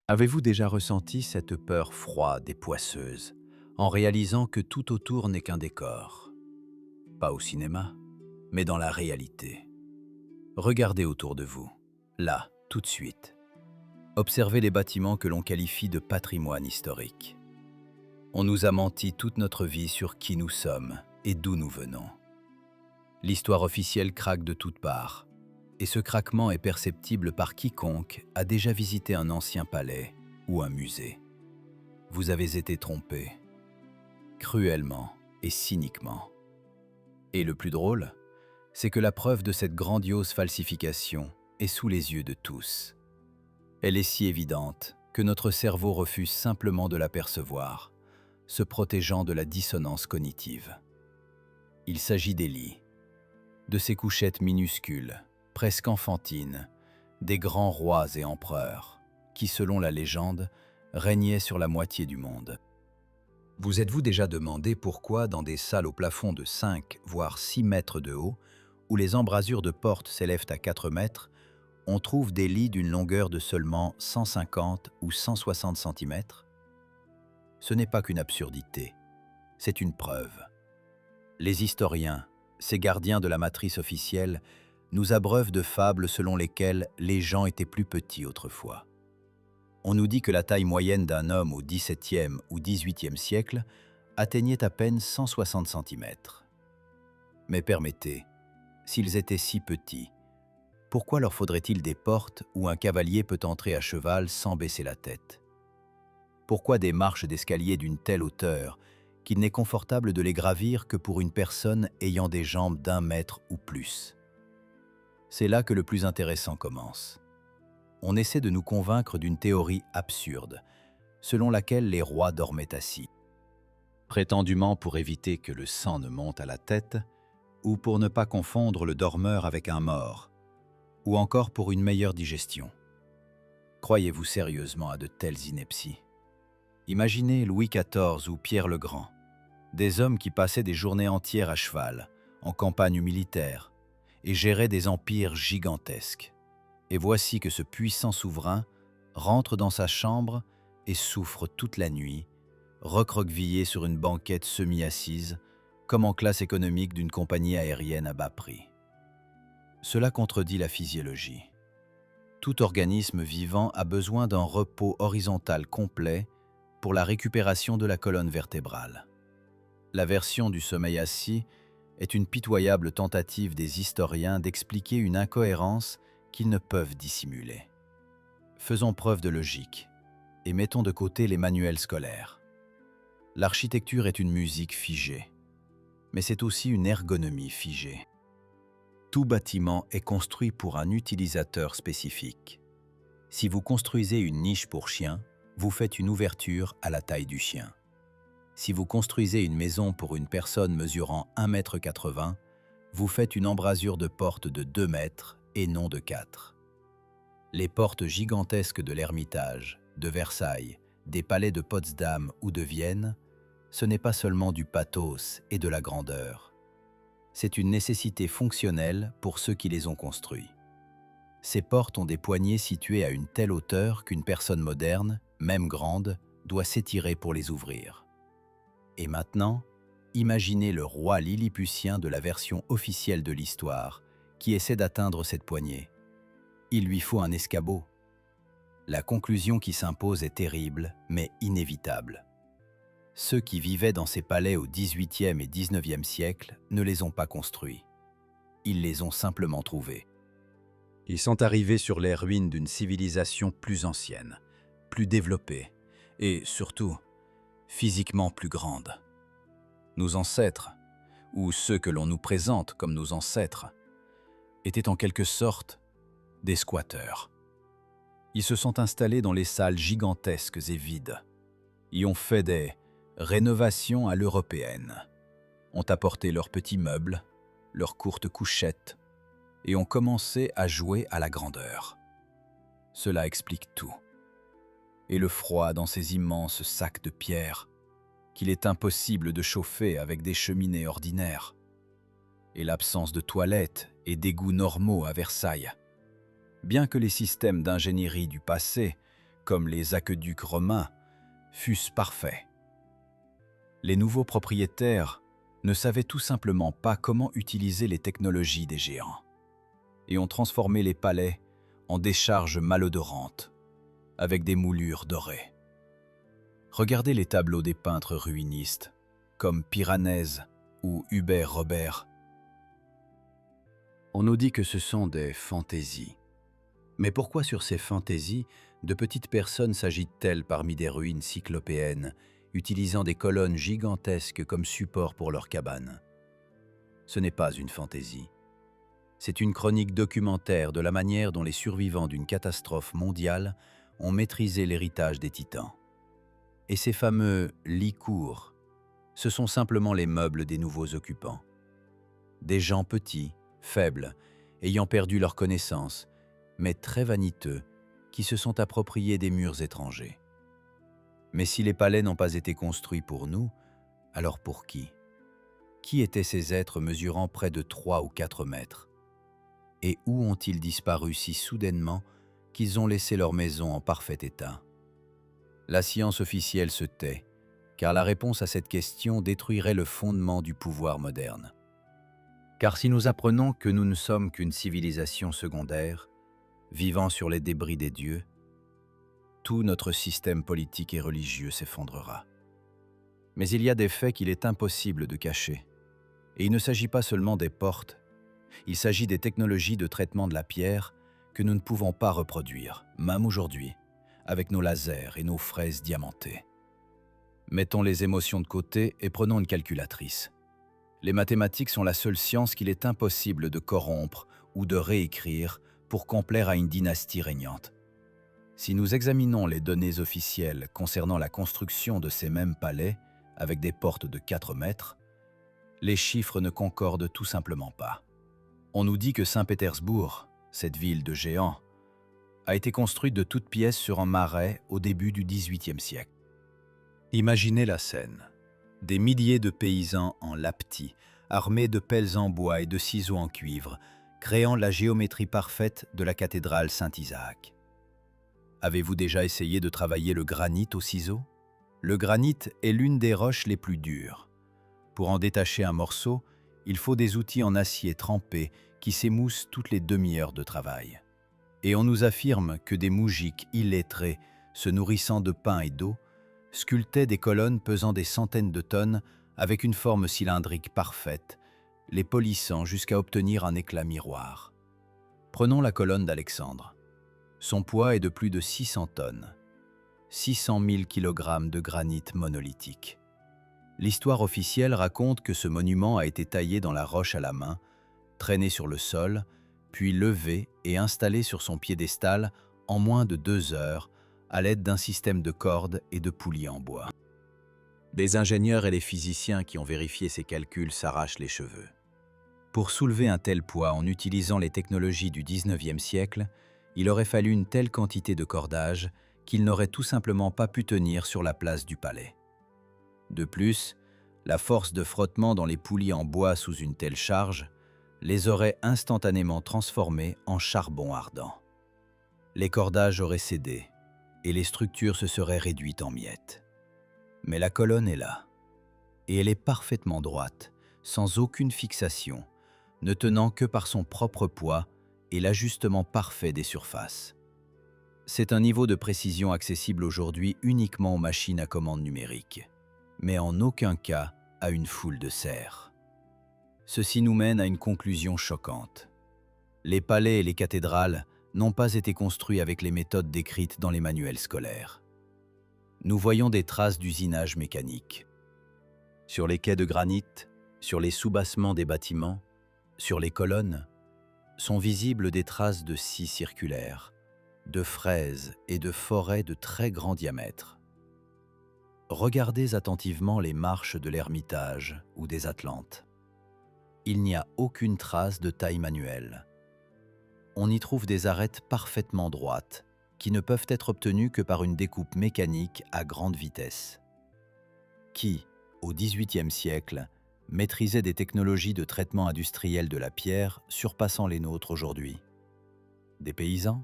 Avez-vous déjà ressenti cette peur froide et poisseuse, en réalisant que tout autour n'est qu'un décor? Pas au cinéma, mais dans la réalité. Regardez autour de vous, là, tout de suite. Observez les bâtiments que l'on qualifie de patrimoine historique. On nous a menti toute notre vie sur qui nous sommes et d'où nous venons. L'histoire officielle craque de toutes parts, et ce craquement est perceptible par quiconque a déjà visité un ancien palais ou un musée. Vous avez été trompé, cruellement et cyniquement. Et le plus drôle, c'est que la preuve de cette grandiose falsification est sous les yeux de tous. Elle est si évidente que notre cerveau refuse simplement de l'apercevoir, se protégeant de la dissonance cognitive. Il s'agit des lits, de ces couchettes minuscules, presque enfantines, des grands rois et empereurs, qui, selon la légende, régnaient sur la moitié du monde. Vous êtes-vous déjà demandé pourquoi, dans des salles au plafond de 5 voire 6 mètres de haut, où les embrasures de portes s'élèvent à 4 mètres, on trouve des lits d'une longueur de seulement 150 ou 160 cm? Ce n'est pas qu'une absurdité, c'est une preuve. Les historiens, ces gardiens de la matrice officielle, nous abreuvent de fables selon lesquelles les gens étaient plus petits autrefois. On nous dit que la taille moyenne d'un homme au XVIIe ou XVIIIe siècle atteignait à peine 160 cm. Mais permettez, s'ils étaient si petits, pourquoi leur faudrait-il des portes où un cavalier peut entrer à cheval sans baisser la tête? Pourquoi des marches d'escalier d'une telle hauteur qu'il n'est confortable de les gravir que pour une personne ayant des jambes d'1 mètre ou plus? C'est là que le plus intéressant commence. On essaie de nous convaincre d'une théorie absurde, selon laquelle les rois dormaient assis, prétendument pour éviter que le sang ne monte à la tête, ou pour ne pas confondre le dormeur avec un mort, ou encore pour une meilleure digestion. Croyez-vous sérieusement à de telles inepties? Imaginez Louis XIV ou Pierre le Grand, des hommes qui passaient des journées entières à cheval, en campagne militaire, et géraient des empires gigantesques. Et voici que ce puissant souverain rentre dans sa chambre et souffre toute la nuit, recroquevillé sur une banquette semi-assise, comme en classe économique d'une compagnie aérienne à bas prix. Cela contredit la physiologie. Tout organisme vivant a besoin d'un repos horizontal complet pour la récupération de la colonne vertébrale. La version du sommeil assis est une pitoyable tentative des historiens d'expliquer une incohérence qu'ils ne peuvent dissimuler. Faisons preuve de logique et mettons de côté les manuels scolaires. L'architecture est une musique figée, mais c'est aussi une ergonomie figée. Tout bâtiment est construit pour un utilisateur spécifique. Si vous construisez une niche pour chien, vous faites une ouverture à la taille du chien. Si vous construisez une maison pour une personne mesurant 1,80 m, vous faites une embrasure de porte de 2 mètres et non de 4. Les portes gigantesques de l'Ermitage, de Versailles, des palais de Potsdam ou de Vienne, ce n'est pas seulement du pathos et de la grandeur. C'est une nécessité fonctionnelle pour ceux qui les ont construits. Ces portes ont des poignées situées à une telle hauteur qu'une personne moderne, même grande, doit s'étirer pour les ouvrir. Et maintenant, imaginez le roi lilliputien de la version officielle de l'histoire qui essaie d'atteindre cette poignée. Il lui faut un escabeau. La conclusion qui s'impose est terrible, mais inévitable. Ceux qui vivaient dans ces palais au XVIIIe et XIXe siècle ne les ont pas construits. Ils les ont simplement trouvés. Ils sont arrivés sur les ruines d'une civilisation plus ancienne, plus développée et, surtout, physiquement plus grande. Nos ancêtres, ou ceux que l'on nous présente comme nos ancêtres, étaient en quelque sorte des squatteurs. Ils se sont installés dans les salles gigantesques et vides, y ont fait des rénovations à l'européenne, ont apporté leurs petits meubles, leurs courtes couchettes, et ont commencé à jouer à la grandeur. Cela explique tout. Et le froid dans ces immenses sacs de pierre, qu'il est impossible de chauffer avec des cheminées ordinaires, et l'absence de toilettes et d'égouts normaux à Versailles. Bien que les systèmes d'ingénierie du passé, comme les aqueducs romains, fussent parfaits. Les nouveaux propriétaires ne savaient tout simplement pas comment utiliser les technologies des géants et ont transformé les palais en décharges malodorantes avec des moulures dorées. Regardez les tableaux des peintres ruinistes comme Piranèse ou Hubert Robert. On nous dit que ce sont des fantaisies. Mais pourquoi sur ces fantaisies, de petites personnes s'agitent-elles parmi des ruines cyclopéennes, utilisant des colonnes gigantesques comme support pour leurs cabanes? Ce n'est pas une fantaisie. C'est une chronique documentaire de la manière dont les survivants d'une catastrophe mondiale ont maîtrisé l'héritage des titans. Et ces fameux lits courts, ce sont simplement les meubles des nouveaux occupants. Des gens petits, faibles, ayant perdu leur connaissance, mais très vaniteux, qui se sont appropriés des murs étrangers. Mais si les palais n'ont pas été construits pour nous, alors pour qui? Qui étaient ces êtres mesurant près de 3 ou 4 mètres? Et où ont-ils disparu si soudainement qu'ils ont laissé leur maison en parfait état? La science officielle se tait, car la réponse à cette question détruirait le fondement du pouvoir moderne. Car si nous apprenons que nous ne sommes qu'une civilisation secondaire, vivant sur les débris des dieux, tout notre système politique et religieux s'effondrera. Mais il y a des faits qu'il est impossible de cacher. Et il ne s'agit pas seulement des portes, il s'agit des technologies de traitement de la pierre que nous ne pouvons pas reproduire, même aujourd'hui, avec nos lasers et nos fraises diamantées. Mettons les émotions de côté et prenons une calculatrice. Les mathématiques sont la seule science qu'il est impossible de corrompre ou de réécrire pour complaire à une dynastie régnante. Si nous examinons les données officielles concernant la construction de ces mêmes palais, avec des portes de 4 mètres, les chiffres ne concordent tout simplement pas. On nous dit que Saint-Pétersbourg, cette ville de géants, a été construite de toutes pièces sur un marais au début du XVIIIe siècle. Imaginez la scène. Des milliers de paysans en laptis, armés de pelles en bois et de ciseaux en cuivre, créant la géométrie parfaite de la cathédrale Saint-Isaac. Avez-vous déjà essayé de travailler le granit au ciseau? Le granit est l'une des roches les plus dures. Pour en détacher un morceau, il faut des outils en acier trempé qui s'émoussent toutes les demi-heures de travail. Et on nous affirme que des moujiks illettrés, se nourrissant de pain et d'eau, sculptaient des colonnes pesant des centaines de tonnes avec une forme cylindrique parfaite, les polissant jusqu'à obtenir un éclat miroir. Prenons la colonne d'Alexandre. Son poids est de plus de 600 tonnes, 600 000 kg de granit monolithique. L'histoire officielle raconte que ce monument a été taillé dans la roche à la main, traîné sur le sol, puis levé et installé sur son piédestal en moins de 2 heures à l'aide d'un système de cordes et de poulies en bois. Les ingénieurs et les physiciens qui ont vérifié ces calculs s'arrachent les cheveux. Pour soulever un tel poids en utilisant les technologies du XIXe siècle, il aurait fallu une telle quantité de cordage qu'ils n'auraient tout simplement pas pu tenir sur la place du palais. De plus, la force de frottement dans les poulies en bois sous une telle charge les aurait instantanément transformés en charbon ardent. Les cordages auraient cédé et les structures se seraient réduites en miettes. Mais la colonne est là, et elle est parfaitement droite, sans aucune fixation, ne tenant que par son propre poids et l'ajustement parfait des surfaces. C'est un niveau de précision accessible aujourd'hui uniquement aux machines à commande numérique, mais en aucun cas à une foule de serfs. Ceci nous mène à une conclusion choquante. Les palais et les cathédrales n'ont pas été construits avec les méthodes décrites dans les manuels scolaires. Nous voyons des traces d'usinage mécanique. Sur les quais de granit, sur les soubassements des bâtiments, sur les colonnes, sont visibles des traces de scies circulaires, de fraises et de forêts de très grand diamètre. Regardez attentivement les marches de l'Ermitage ou des Atlantes. Il n'y a aucune trace de taille manuelle. On y trouve des arêtes parfaitement droites, qui ne peuvent être obtenues que par une découpe mécanique à grande vitesse. Qui, au XVIIIe siècle, maîtrisait des technologies de traitement industriel de la pierre surpassant les nôtres aujourd'hui? Des paysans?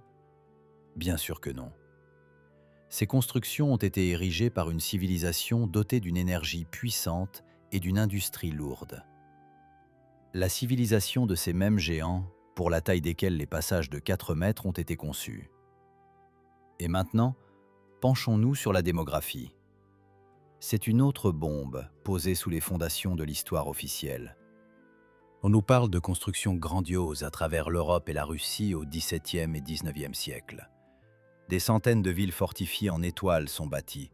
Bien sûr que non. Ces constructions ont été érigées par une civilisation dotée d'une énergie puissante et d'une industrie lourde. La civilisation de ces mêmes géants, pour la taille desquels les passages de 4 mètres ont été conçus. Et maintenant, penchons-nous sur la démographie. C'est une autre bombe posée sous les fondations de l'histoire officielle. On nous parle de constructions grandioses à travers l'Europe et la Russie au XVIIe et XIXe siècle. Des centaines de villes fortifiées en étoiles sont bâties.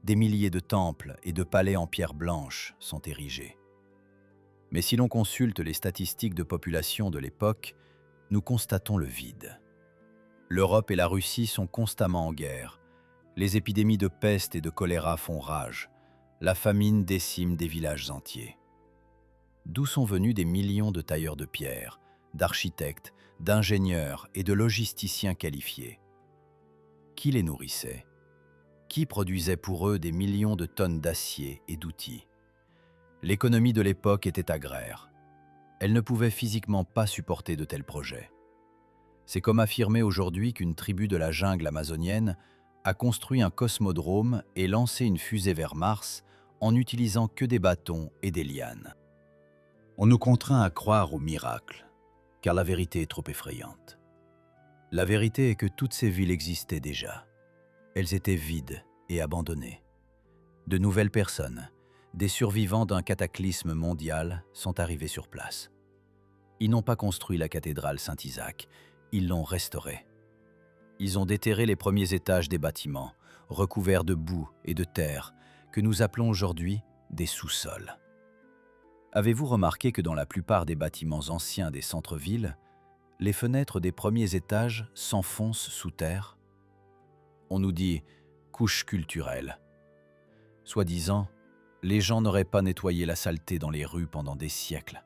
Des milliers de temples et de palais en pierre blanche sont érigés. Mais si l'on consulte les statistiques de population de l'époque, nous constatons le vide. L'Europe et la Russie sont constamment en guerre. Les épidémies de peste et de choléra font rage. La famine décime des villages entiers. D'où sont venus des millions de tailleurs de pierre, d'architectes, d'ingénieurs et de logisticiens qualifiés? Qui les nourrissait? Qui produisait pour eux des millions de tonnes d'acier et d'outils? L'économie de l'époque était agraire. Elle ne pouvait physiquement pas supporter de tels projets. C'est comme affirmer aujourd'hui qu'une tribu de la jungle amazonienne a construit un cosmodrome et lancé une fusée vers Mars en n'utilisant que des bâtons et des lianes. On nous contraint à croire au miracle, car la vérité est trop effrayante. La vérité est que toutes ces villes existaient déjà. Elles étaient vides et abandonnées. De nouvelles personnes, des survivants d'un cataclysme mondial, sont arrivés sur place. Ils n'ont pas construit la cathédrale Saint-Isaac, ils l'ont restaurée. Ils ont déterré les premiers étages des bâtiments, recouverts de boue et de terre, que nous appelons aujourd'hui des sous-sols. Avez-vous remarqué que dans la plupart des bâtiments anciens des centres-villes, les fenêtres des premiers étages s'enfoncent sous terre? On nous dit « couche culturelle ». Soi-disant, les gens n'auraient pas nettoyé la saleté dans les rues pendant des siècles,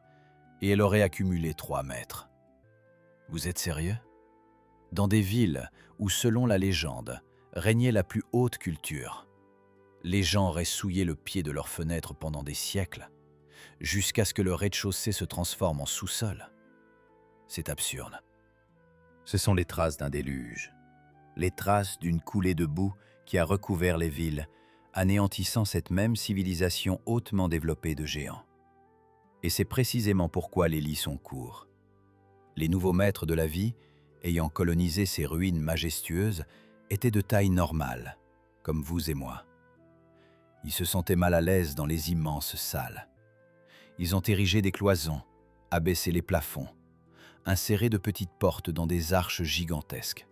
et elle aurait accumulé 3 mètres. Vous êtes sérieux? Dans des villes où, selon la légende, régnait la plus haute culture, les gens auraient souillé le pied de leurs fenêtres pendant des siècles, jusqu'à ce que le rez-de-chaussée se transforme en sous-sol. C'est absurde. Ce sont les traces d'un déluge, les traces d'une coulée de boue qui a recouvert les villes, anéantissant cette même civilisation hautement développée de géants. Et c'est précisément pourquoi les lits sont courts. Les nouveaux maîtres de la vie, ayant colonisé ces ruines majestueuses, étaient de taille normale, comme vous et moi. Ils se sentaient mal à l'aise dans les immenses salles. Ils ont érigé des cloisons, abaissé les plafonds, inséré de petites portes dans des arches gigantesques.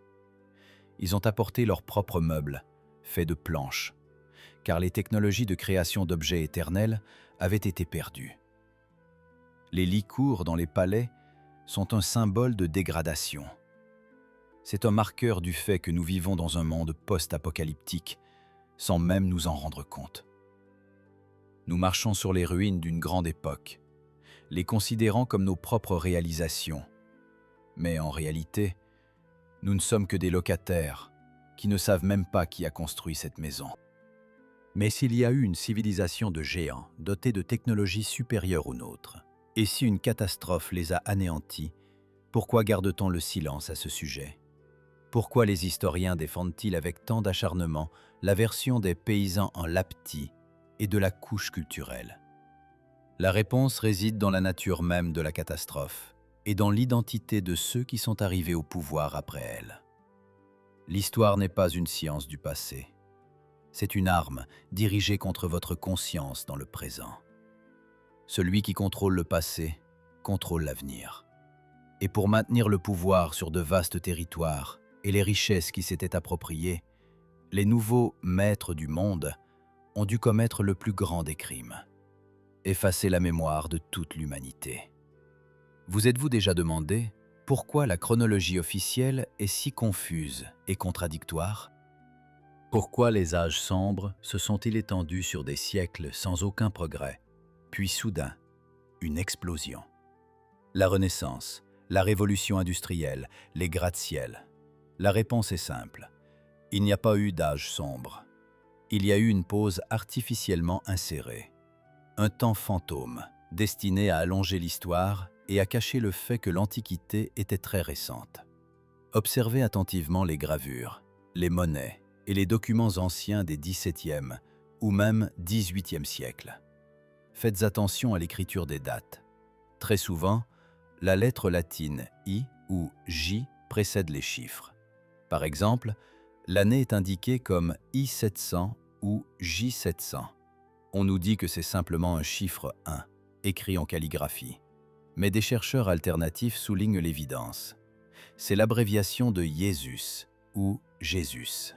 Ils ont apporté leurs propres meubles, faits de planches, car les technologies de création d'objets éternels avaient été perdues. Les lits courts dans les palais sont un symbole de dégradation. C'est un marqueur du fait que nous vivons dans un monde post-apocalyptique, sans même nous en rendre compte. Nous marchons sur les ruines d'une grande époque, les considérant comme nos propres réalisations. Mais en réalité, nous ne sommes que des locataires qui ne savent même pas qui a construit cette maison. Mais s'il y a eu une civilisation de géants dotée de technologies supérieures aux nôtres, et si une catastrophe les a anéantis, pourquoi garde-t-on le silence à ce sujet? Pourquoi les historiens défendent-ils avec tant d'acharnement la version des paysans en Lapti et de la couche culturelle? La réponse réside dans la nature même de la catastrophe et dans l'identité de ceux qui sont arrivés au pouvoir après elle. L'histoire n'est pas une science du passé. C'est une arme dirigée contre votre conscience dans le présent. Celui qui contrôle le passé contrôle l'avenir. Et pour maintenir le pouvoir sur de vastes territoires et les richesses qui s'étaient appropriées, les nouveaux maîtres du monde ont dû commettre le plus grand des crimes: effacer la mémoire de toute l'humanité. Vous êtes-vous déjà demandé pourquoi la chronologie officielle est si confuse et contradictoire? Pourquoi les âges sombres se sont-ils étendus sur des siècles sans aucun progrès, puis soudain, une explosion? La Renaissance, la révolution industrielle, les gratte-ciel. La réponse est simple. Il n'y a pas eu d'âge sombre. Il y a eu une pause artificiellement insérée. Un temps fantôme, destiné à allonger l'histoire et à cacher le fait que l'Antiquité était très récente. Observez attentivement les gravures, les monnaies et les documents anciens des XVIIe ou même XVIIIe siècles. Faites attention à l'écriture des dates. Très souvent, la lettre latine I ou J précède les chiffres. Par exemple, l'année est indiquée comme I700 ou J700. On nous dit que c'est simplement un chiffre 1, écrit en calligraphie. Mais des chercheurs alternatifs soulignent l'évidence. C'est l'abréviation de Jésus ou Jésus.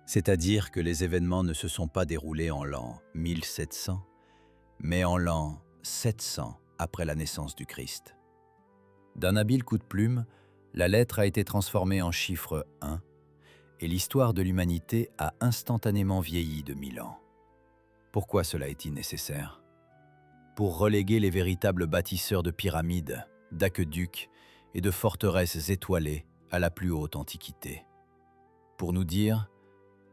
C'est-à-dire que les événements ne se sont pas déroulés en l'an 1700, mais en l'an 700 après la naissance du Christ. D'un habile coup de plume, la lettre a été transformée en chiffre 1 et l'histoire de l'humanité a instantanément vieilli de 1000 ans. Pourquoi cela est-il nécessaire? Pour reléguer les véritables bâtisseurs de pyramides, d'aqueducs et de forteresses étoilées à la plus haute antiquité. Pour nous dire,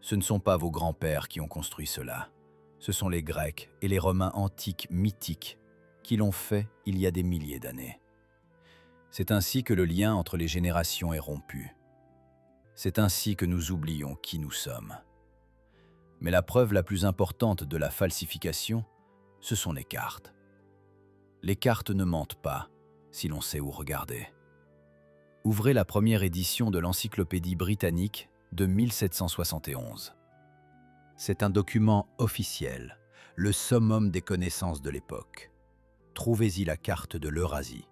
ce ne sont pas vos grands-pères qui ont construit cela, ce sont les Grecs et les Romains antiques mythiques qui l'ont fait il y a des milliers d'années. C'est ainsi que le lien entre les générations est rompu. C'est ainsi que nous oublions qui nous sommes. Mais la preuve la plus importante de la falsification, ce sont les cartes. Les cartes ne mentent pas, si l'on sait où regarder. Ouvrez la première édition de l'Encyclopédie britannique de 1771. C'est un document officiel, le summum des connaissances de l'époque. Trouvez-y la carte de l'Eurasie.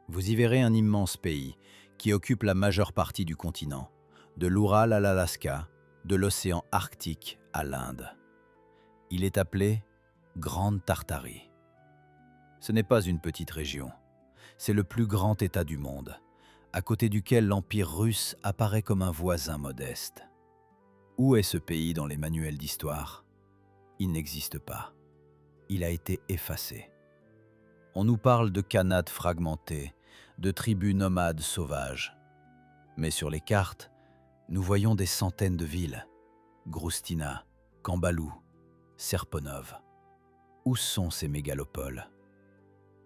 Vous y verrez un immense pays qui occupe la majeure partie du continent, de l'Oural à l'Alaska, de l'océan Arctique à l'Inde. Il est appelé Grande Tartarie. Ce n'est pas une petite région, c'est le plus grand État du monde, à côté duquel l'Empire russe apparaît comme un voisin modeste. Où est ce pays dans les manuels d'histoire? Il n'existe pas. Il a été effacé. On nous parle de khanats fragmentés, de tribus nomades sauvages. Mais sur les cartes, nous voyons des centaines de villes. Groustina, Kambalou, Serponov. Où sont ces mégalopoles?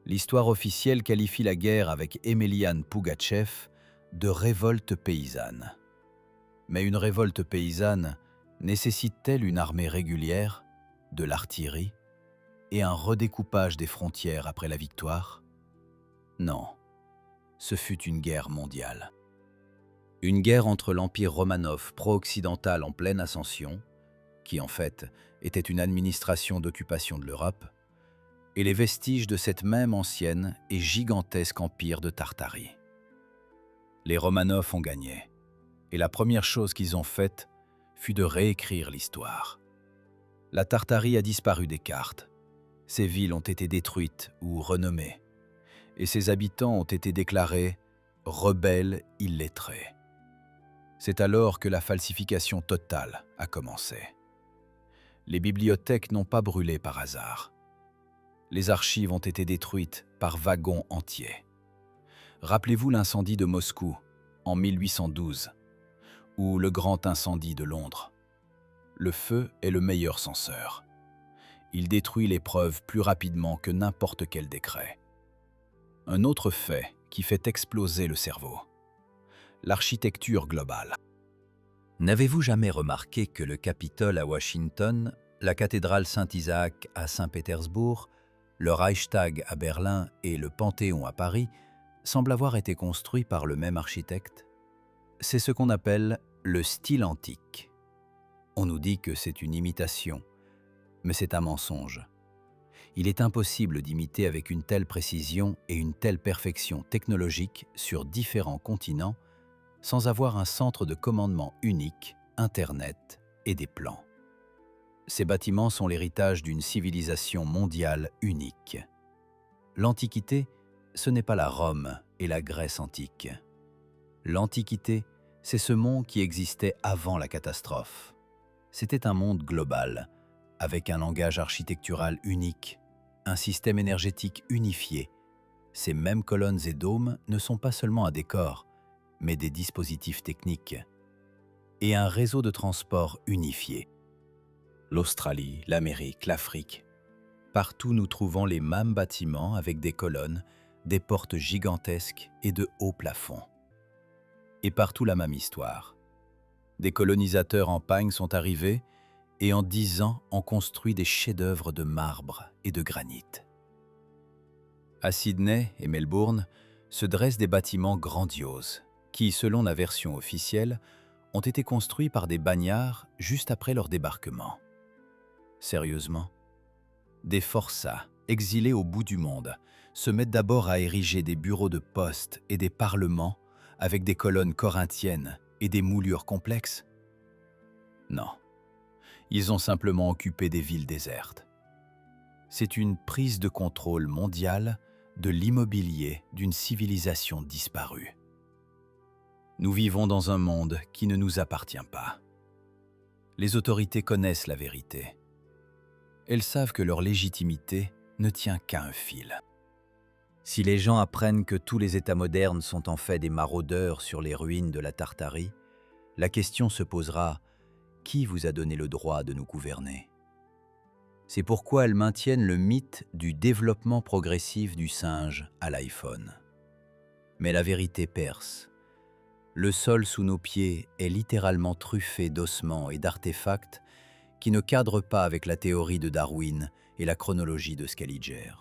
L'histoire officielle qualifie la guerre avec Emelian Pougatchev de révolte paysanne. Mais une révolte paysanne nécessite-t-elle une armée régulière, de l'artillerie et un redécoupage des frontières après la victoire? Non, ce fut une guerre mondiale. Une guerre entre l'Empire Romanov pro-occidental en pleine ascension, qui en fait était une administration d'occupation de l'Europe, et les vestiges de cette même ancienne et gigantesque empire de Tartarie. Les Romanov ont gagné, et la première chose qu'ils ont faite fut de réécrire l'histoire. La Tartarie a disparu des cartes, ses villes ont été détruites ou renommées, et ses habitants ont été déclarés rebelles illettrés. C'est alors que la falsification totale a commencé. Les bibliothèques n'ont pas brûlé par hasard. Les archives ont été détruites par wagons entiers. Rappelez-vous l'incendie de Moscou en 1812 ou le grand incendie de Londres. Le feu est le meilleur censeur. Il détruit les preuves plus rapidement que n'importe quel décret. Un autre fait qui fait exploser le cerveau. L'architecture globale. N'avez-vous jamais remarqué que le Capitole à Washington, la cathédrale Saint-Isaac à Saint-Pétersbourg, le Reichstag à Berlin et le Panthéon à Paris semblent avoir été construits par le même architecte? C'est ce qu'on appelle le style antique. On nous dit que c'est une imitation, mais c'est un mensonge. Il est impossible d'imiter avec une telle précision et une telle perfection technologique sur différents continents sans avoir un centre de commandement unique, Internet et des plans. Ces bâtiments sont l'héritage d'une civilisation mondiale unique. L'Antiquité, ce n'est pas la Rome et la Grèce antique. L'Antiquité, c'est ce monde qui existait avant la catastrophe. C'était un monde global, avec un langage architectural unique, un système énergétique unifié. Ces mêmes colonnes et dômes ne sont pas seulement un décor, mais des dispositifs techniques. Et un réseau de transport unifié. L'Australie, l'Amérique, l'Afrique. Partout nous trouvons les mêmes bâtiments avec des colonnes, des portes gigantesques et de hauts plafonds. Et partout la même histoire. Des colonisateurs en pagne sont arrivés et en 10 ans ont construit des chefs-d'œuvre de marbre et de granit. À Sydney et Melbourne se dressent des bâtiments grandioses qui, selon la version officielle, ont été construits par des bagnards juste après leur débarquement. Sérieusement, des forçats, exilés au bout du monde, se mettent d'abord à ériger des bureaux de poste et des parlements avec des colonnes corinthiennes et des moulures complexes? Non, ils ont simplement occupé des villes désertes. C'est une prise de contrôle mondiale de l'immobilier d'une civilisation disparue. Nous vivons dans un monde qui ne nous appartient pas. Les autorités connaissent la vérité. Elles savent que leur légitimité ne tient qu'à un fil. Si les gens apprennent que tous les États modernes sont en fait des maraudeurs sur les ruines de la Tartarie, la question se posera: qui vous a donné le droit de nous gouverner? C'est pourquoi elles maintiennent le mythe du développement progressif du singe à l'iPhone. Mais la vérité perce. Le sol sous nos pieds est littéralement truffé d'ossements et d'artefacts qui ne cadrent pas avec la théorie de Darwin et la chronologie de Scaliger.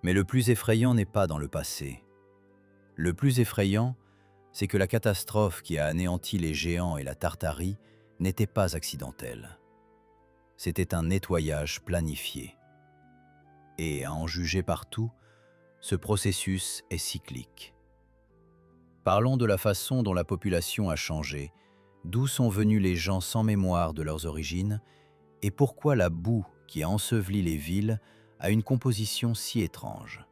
Mais le plus effrayant n'est pas dans le passé. Le plus effrayant, c'est que la catastrophe qui a anéanti les géants et la Tartarie n'était pas accidentelle. C'était un nettoyage planifié. Et, à en juger partout, ce processus est cyclique. Parlons de la façon dont la population a changé, d'où sont venus les gens sans mémoire de leurs origines, et pourquoi la boue qui a enseveli les villes a une composition si étrange.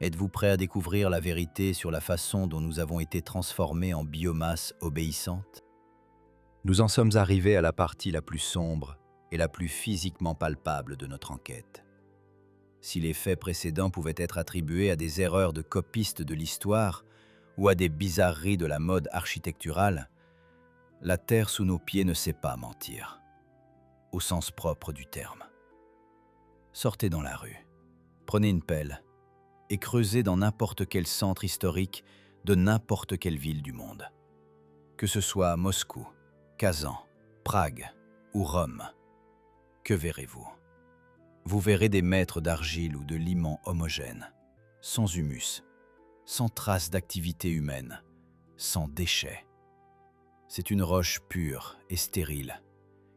Êtes-vous prêt à découvrir la vérité sur la façon dont nous avons été transformés en biomasse obéissante? Nous en sommes arrivés à la partie la plus sombre et la plus physiquement palpable de notre enquête. Si les faits précédents pouvaient être attribués à des erreurs de copistes de l'histoire ou à des bizarreries de la mode architecturale, la terre sous nos pieds ne sait pas mentir, au sens propre du terme. Sortez dans la rue, prenez une pelle et creusez dans n'importe quel centre historique de n'importe quelle ville du monde. Que ce soit Moscou, Kazan, Prague ou Rome, que verrez-vous? Vous verrez des mètres d'argile ou de limon homogène, sans humus, sans trace d'activité humaine, sans déchets. C'est une roche pure et stérile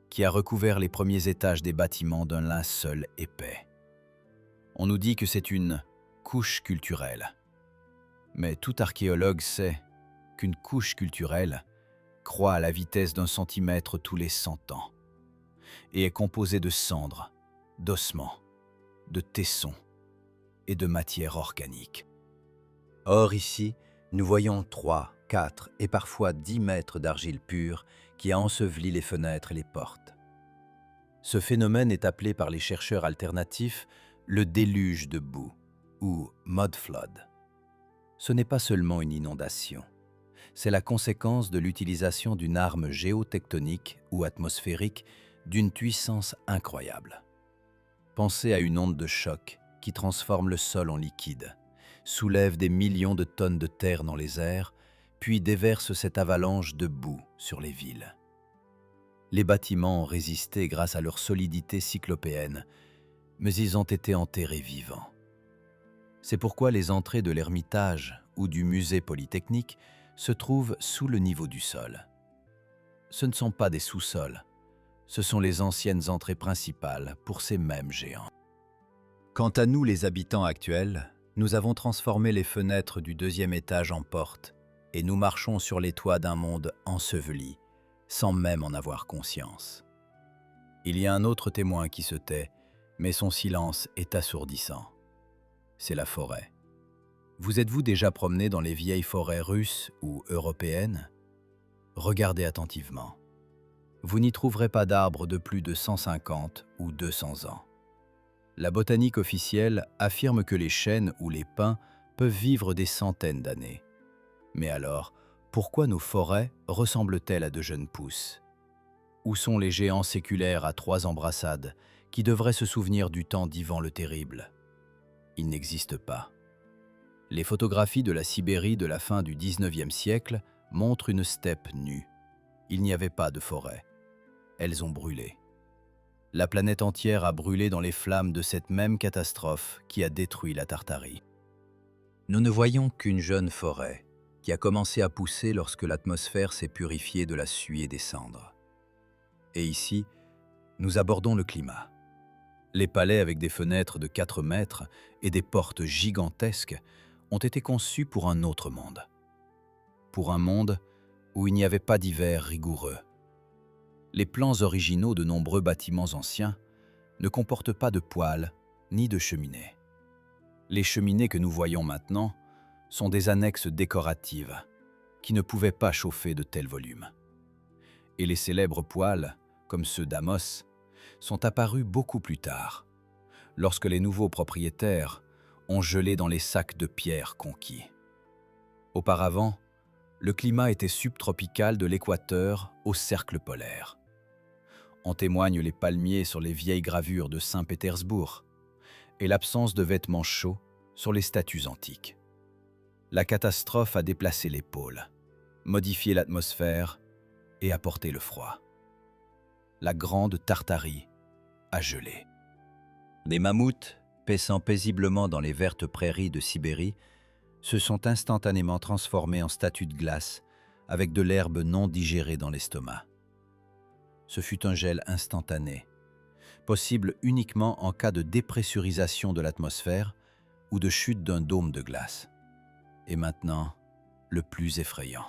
qui a recouvert les premiers étages des bâtiments d'un linceul épais. On nous dit que c'est une couche culturelle. Mais tout archéologue sait qu'une couche culturelle croît à la vitesse d'un centimètre tous les 100 ans et est composée de cendres, d'ossements, de tessons et de matière organique. Or ici, nous voyons 3, 4 et parfois 10 mètres d'argile pure qui a enseveli les fenêtres et les portes. Ce phénomène est appelé par les chercheurs alternatifs le déluge de boue ou mud flood. Ce n'est pas seulement une inondation, c'est la conséquence de l'utilisation d'une arme géotectonique ou atmosphérique d'une puissance incroyable. Pensez à une onde de choc qui transforme le sol en liquide, soulève des millions de tonnes de terre dans les airs, puis déverse cette avalanche de boue sur les villes. Les bâtiments ont résisté grâce à leur solidité cyclopéenne, mais ils ont été enterrés vivants. C'est pourquoi les entrées de l'Ermitage ou du musée Polytechnique se trouvent sous le niveau du sol. Ce ne sont pas des sous-sols, ce sont les anciennes entrées principales pour ces mêmes géants. Quant à nous, les habitants actuels, nous avons transformé les fenêtres du 2e étage en portes et nous marchons sur les toits d'un monde enseveli, sans même en avoir conscience. Il y a un autre témoin qui se tait, mais son silence est assourdissant. C'est la forêt. Vous êtes-vous déjà promené dans les vieilles forêts russes ou européennes? Regardez attentivement. Vous n'y trouverez pas d'arbres de plus de 150 ou 200 ans. La botanique officielle affirme que les chênes ou les pins peuvent vivre des centaines d'années. Mais alors, pourquoi nos forêts ressemblent-elles à de jeunes pousses? Où sont les géants séculaires à 3 embrassades qui devraient se souvenir du temps d'Ivan le Terrible? Ils n'existent pas. Les photographies de la Sibérie de la fin du 19e siècle montrent une steppe nue, Il n'y avait pas de forêt. Elles ont brûlé. La planète entière a brûlé dans les flammes de cette même catastrophe qui a détruit la Tartarie. Nous ne voyons qu'une jeune forêt qui a commencé à pousser lorsque l'atmosphère s'est purifiée de la suie et des cendres. Et ici, nous abordons le climat. Les palais avec des fenêtres de 4 mètres et des portes gigantesques ont été conçus pour un autre monde. Pour un monde où il n'y avait pas d'hiver rigoureux. Les plans originaux de nombreux bâtiments anciens ne comportent pas de poêles ni de cheminées. Les cheminées que nous voyons maintenant sont des annexes décoratives qui ne pouvaient pas chauffer de tels volumes. Et les célèbres poêles, comme ceux d'Amos, sont apparus beaucoup plus tard, lorsque les nouveaux propriétaires ont gelé dans les sacs de pierre conquis. Auparavant, le climat était subtropical de l'équateur au cercle polaire. En témoignent les palmiers sur les vieilles gravures de Saint-Pétersbourg et l'absence de vêtements chauds sur les statues antiques. La catastrophe a déplacé les pôles, modifié l'atmosphère et apporté le froid. La grande Tartarie a gelé. Des mammouths, paissant paisiblement dans les vertes prairies de Sibérie, se sont instantanément transformés en statues de glace avec de l'herbe non digérée dans l'estomac. Ce fut un gel instantané, possible uniquement en cas de dépressurisation de l'atmosphère ou de chute d'un dôme de glace. Et maintenant, le plus effrayant.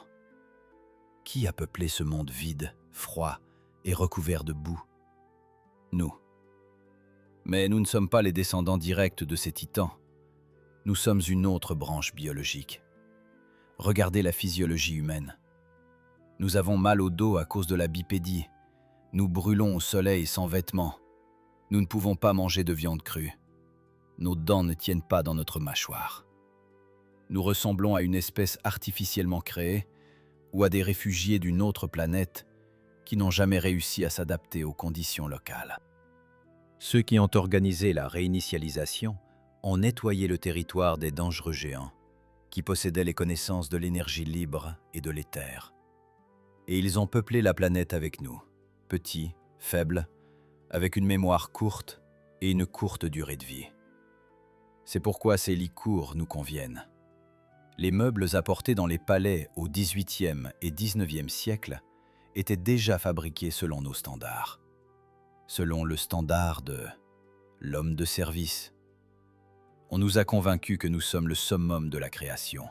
Qui a peuplé ce monde vide, froid et recouvert de boue? Nous. Mais nous ne sommes pas les descendants directs de ces titans. Nous sommes une autre branche biologique. Regardez la physiologie humaine. Nous avons mal au dos à cause de la bipédie. Nous brûlons au soleil sans vêtements. Nous ne pouvons pas manger de viande crue. Nos dents ne tiennent pas dans notre mâchoire. Nous ressemblons à une espèce artificiellement créée ou à des réfugiés d'une autre planète qui n'ont jamais réussi à s'adapter aux conditions locales. Ceux qui ont organisé la réinitialisation ont nettoyé le territoire des dangereux géants qui possédaient les connaissances de l'énergie libre et de l'éther. Et ils ont peuplé la planète avec nous, petits, faibles, avec une mémoire courte et une courte durée de vie. C'est pourquoi ces lits courts nous conviennent. Les meubles apportés dans les palais au XVIIIe et XIXe siècle étaient déjà fabriqués selon nos standards. Selon le standard de l'homme de service. On nous a convaincus que nous sommes le summum de la création,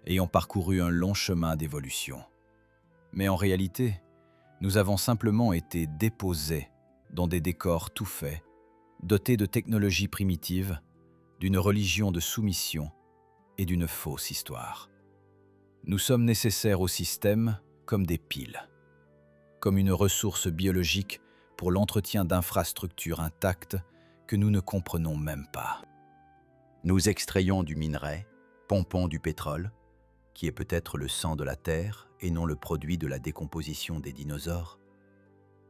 ayant parcouru un long chemin d'évolution. Mais en réalité, nous avons simplement été déposés dans des décors tout faits, dotés de technologies primitives, d'une religion de soumission et d'une fausse histoire. Nous sommes nécessaires au système comme des piles, comme une ressource biologique pour l'entretien d'infrastructures intactes que nous ne comprenons même pas. Nous extrayons du minerai, pompons du pétrole, qui est peut-être le sang de la Terre et non le produit de la décomposition des dinosaures,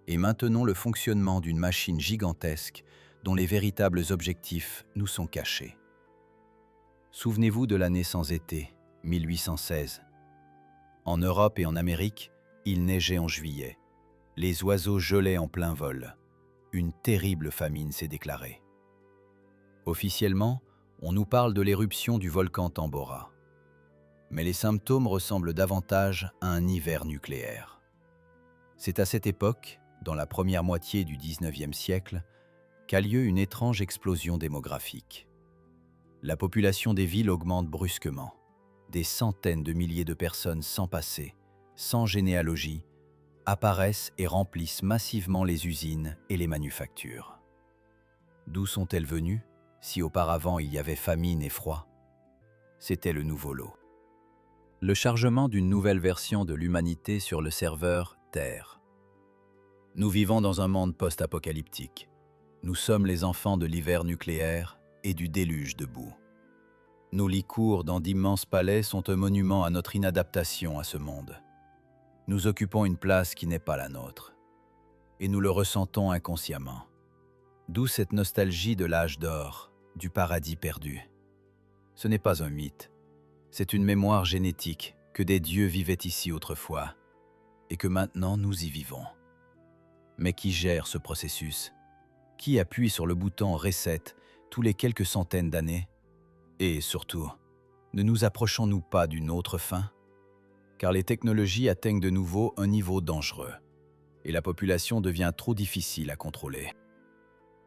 et maintenons le fonctionnement d'une machine gigantesque dont les véritables objectifs nous sont cachés. Souvenez-vous de l'année sans été, 1816. En Europe et en Amérique, il neigeait en juillet. Les oiseaux gelaient en plein vol. Une terrible famine s'est déclarée. Officiellement, on nous parle de l'éruption du volcan Tambora. Mais les symptômes ressemblent davantage à un hiver nucléaire. C'est à cette époque, dans la première moitié du XIXe siècle, qu'a lieu une étrange explosion démographique. La population des villes augmente brusquement. Des centaines de milliers de personnes sans passé, sans généalogie, apparaissent et remplissent massivement les usines et les manufactures. D'où sont-elles venues, si auparavant il y avait famine et froid? C'était le nouveau lot. Le chargement d'une nouvelle version de l'humanité sur le serveur Terre. Nous vivons dans un monde post-apocalyptique. Nous sommes les enfants de l'hiver nucléaire et du déluge de boue. Nos lits courts dans d'immenses palais sont un monument à notre inadaptation à ce monde. Nous occupons une place qui n'est pas la nôtre. Et nous le ressentons inconsciemment. D'où cette nostalgie de l'âge d'or, du paradis perdu. Ce n'est pas un mythe. C'est une mémoire génétique que des dieux vivaient ici autrefois. et que maintenant nous y vivons. Mais qui gère ce processus? Qui appuie sur le bouton Reset tous les quelques centaines d'années? Et surtout, ne nous approchons-nous pas d'une autre fin? Car les technologies atteignent de nouveau un niveau dangereux, et la population devient trop difficile à contrôler.